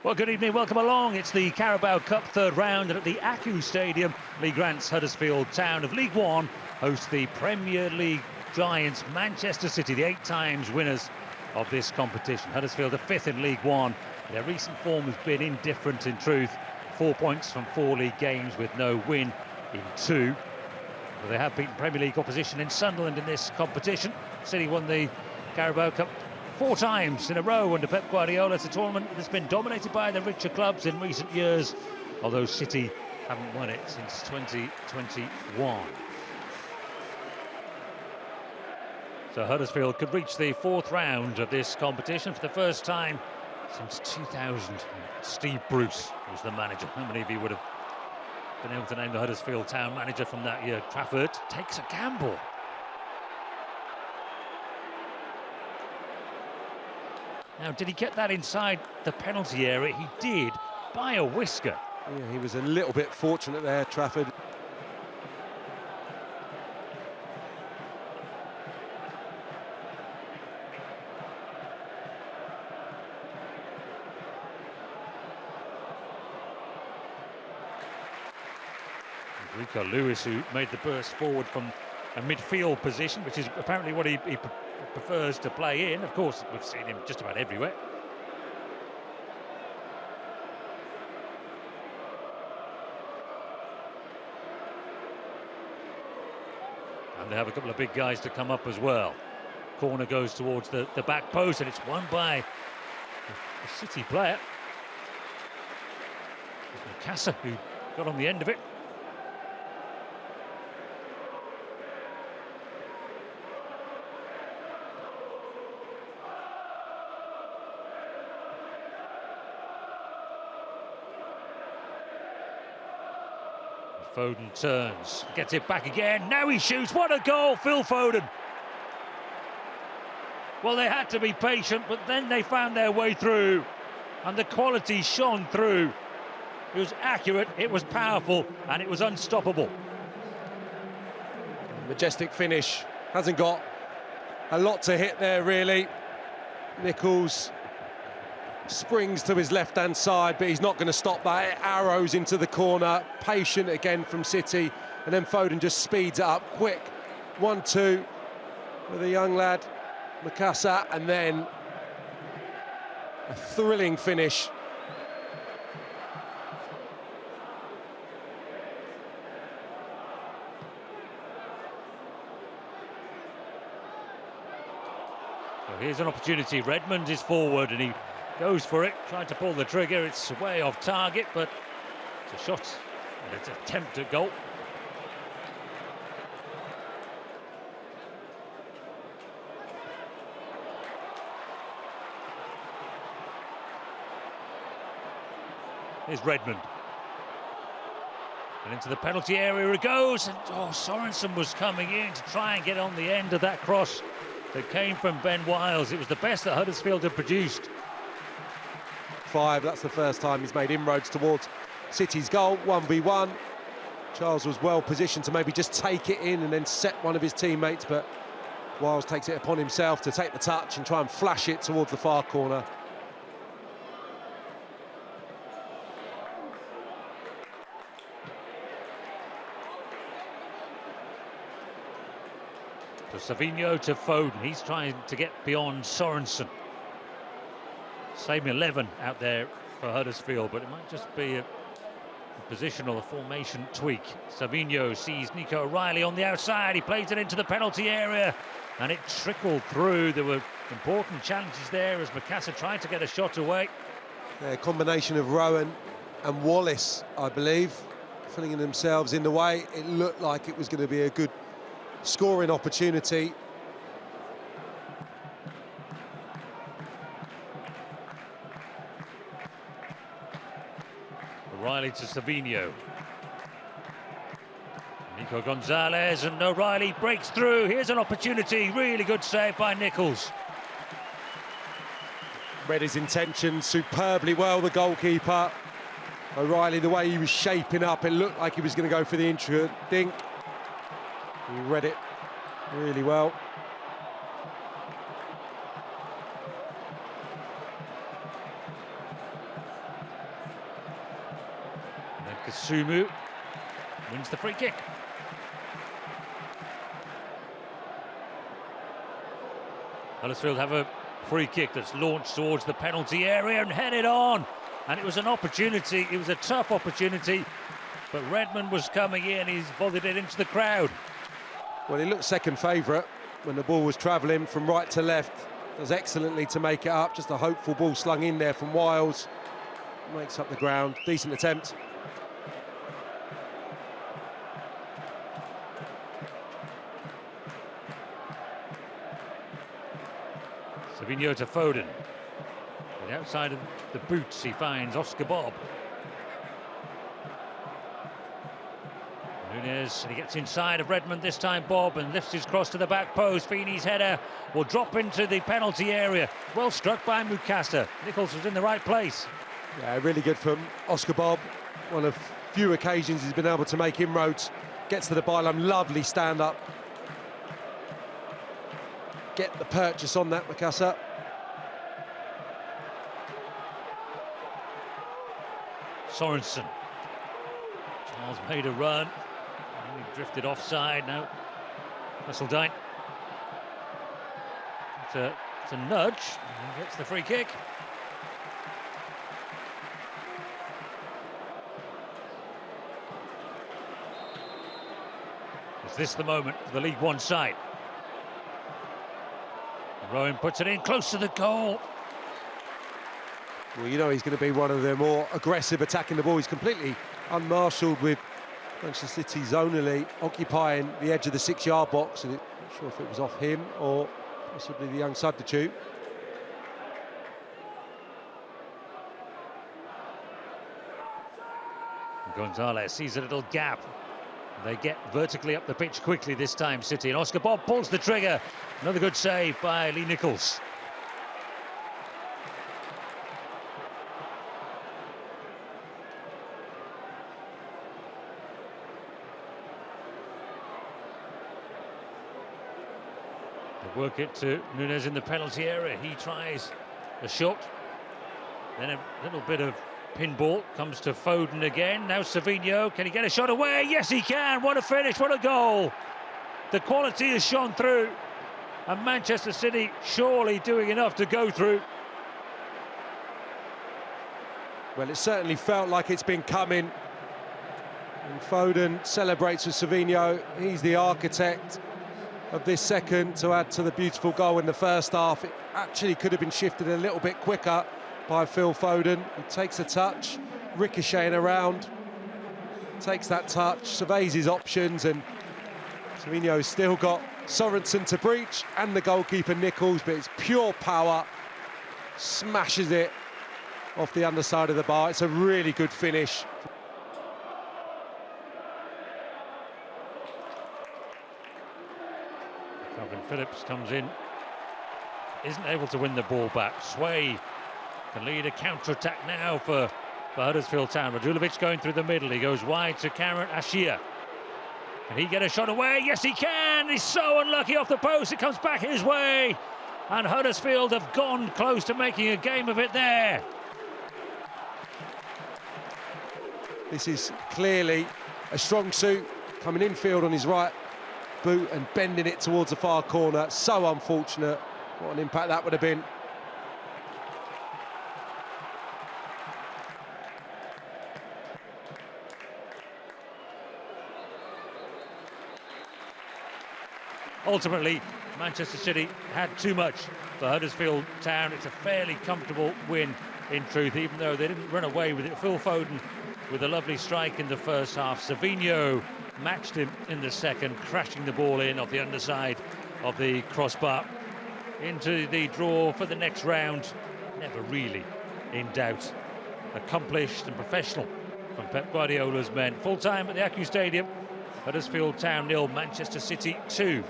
Well, good evening, welcome along. It's the Carabao Cup third round, and at the Accu Stadium, Lee Grant's Huddersfield Town of League One host the Premier League giants Manchester City, the 8 times winners of this competition. Huddersfield are 5th in League One. Their recent form has been indifferent in truth. 4 points from 4 league games with no win in 2. But they have beaten Premier League opposition in Sunderland in this competition. City won the Carabao Cup 4 times in a row under Pep Guardiola. It's a tournament that's been dominated by the richer clubs in recent years, although City haven't won it since 2021. So Huddersfield could reach the 4th round of this competition for the first time since 2000. Steve Bruce was the manager. How many of you would have been able to name the Huddersfield Town manager from that year? Trafford takes a gamble. Now, did he get that inside the penalty area? He did, by a whisker. Yeah, he was a little bit fortunate there, Trafford. Rico Lewis, who made the burst forward from a midfield position, which is apparently what he prefers to play in. Of course, we've seen him just about everywhere. And they have a couple of big guys to come up as well. Corner goes towards the back post, and it's won by a City player. Casa, who got on the end of it. Foden turns, gets it back again, now he shoots, what a goal, Phil Foden! Well, they had to be patient, but then they found their way through, and the quality shone through. It was accurate, it was powerful, and it was unstoppable. Majestic finish, hasn't got a lot to hit there, really. Nichols springs to his left-hand side, but he's not going to stop that. It arrows into the corner, patient again from City, and then Foden just speeds it up quick. 1-2 with a young lad, Mikasa, and then a thrilling finish. So here's an opportunity. Redmond is forward and he goes for it, trying to pull the trigger. It's way off target, but it's a shot and it's an attempt at goal. Here's Redmond. And into the penalty area it goes, and Sorensen was coming in to try and get on the end of that cross that came from Ben Wiles. It was the best that Huddersfield had produced. That's the first time he's made inroads towards City's goal. 1v1. Charles was well positioned to maybe just take it in and then set one of his teammates, but Wiles takes it upon himself to take the touch and try and flash it towards the far corner. So Savinho to Foden. He's trying to get beyond Sorensen. Same 11 out there for Huddersfield, but it might just be a positional, a formation tweak. Savinho sees Nico O'Reilly on the outside. He plays it into the penalty area, and it trickled through. There were important challenges there as Mikasa tried to get a shot away. A combination of Rowan and Wallace, I believe, filling themselves in the way. It looked like it was going to be a good scoring opportunity. O'Reilly to Savinho. Nico Gonzalez, and O'Reilly breaks through. Here's an opportunity. Really good save by Nichols. Read his intention superbly well, the goalkeeper. O'Reilly, the way he was shaping up, it looked like he was going to go for the intricate dink. He read it really well. Kasumu wins the free kick. Huddersfield have a free kick that's launched towards the penalty area and headed on. And it was an opportunity, it was a tough opportunity, but Redmond was coming in, he's volleyed it into the crowd. Well, he looked second favourite when the ball was travelling from right to left. Does excellently to make it up, just a hopeful ball slung in there from Wiles. Makes up the ground, decent attempt. Savinho to Foden. On the outside of the boots he finds Oscar Bob. Nunes, he gets inside of Redmond this time, Bob, and lifts his cross to the back post. Feeney's header will drop into the penalty area. Well struck by Mukasa. Nichols was in the right place. Yeah, really good from Oscar Bob. One of few occasions he's been able to make inroads. Gets to the byline, lovely stand-up. Get the purchase on that, Mukasa. Sorensen. Charles made a run. He drifted offside now. Hasseldine. It's a nudge. He gets the free kick. Is this the moment for the League One side? Rowan puts it in close to the goal. Well, you know he's going to be one of the more aggressive attacking the ball. He's completely unmarshalled with Manchester City zonally occupying the edge of the 6-yard box. And not sure if it was off him or possibly the young substitute. Gonzalez sees a little gap. They get vertically up the pitch quickly this time, City, and Oscar Bob pulls the trigger. Another good save by Lee Nichols. They work it to Nunes in the penalty area. He tries a shot. Then a little bit of pinball comes to Foden again. Now Savinho, can he get a shot away? Yes, he can. What a finish, what a goal. The quality has shone through, and Manchester City surely doing enough to go through. Well, it certainly felt like it's been coming. And Foden celebrates with Savinho. He's the architect of this second to add to the beautiful goal in the first half. It actually could have been shifted a little bit quicker by Phil Foden. He takes a touch, ricocheting around, takes that touch, surveys his options, and Savinho's still got Sorensen to breach and the goalkeeper Nichols, but it's pure power, smashes it off the underside of the bar. It's a really good finish. Calvin Phillips comes in, isn't able to win the ball back. Sway can lead a counter-attack now for Huddersfield Town. Radulovic going through the middle. He goes wide to Karen Ashia. Can he get a shot away? Yes, he can. He's so unlucky off the post. It comes back his way. And Huddersfield have gone close to making a game of it there. This is clearly a strong suit, coming infield on his right boot and bending it towards the far corner. So unfortunate. What an impact that would have been. Ultimately, Manchester City had too much for Huddersfield Town. It's a fairly comfortable win, in truth, even though they didn't run away with it. Phil Foden with a lovely strike in the first half. Savinho matched him in the second, crashing the ball in off the underside of the crossbar. Into the draw for the next round. Never really in doubt. Accomplished and professional from Pep Guardiola's men. Full time at the Accu Stadium. Huddersfield Town 0, Manchester City 2.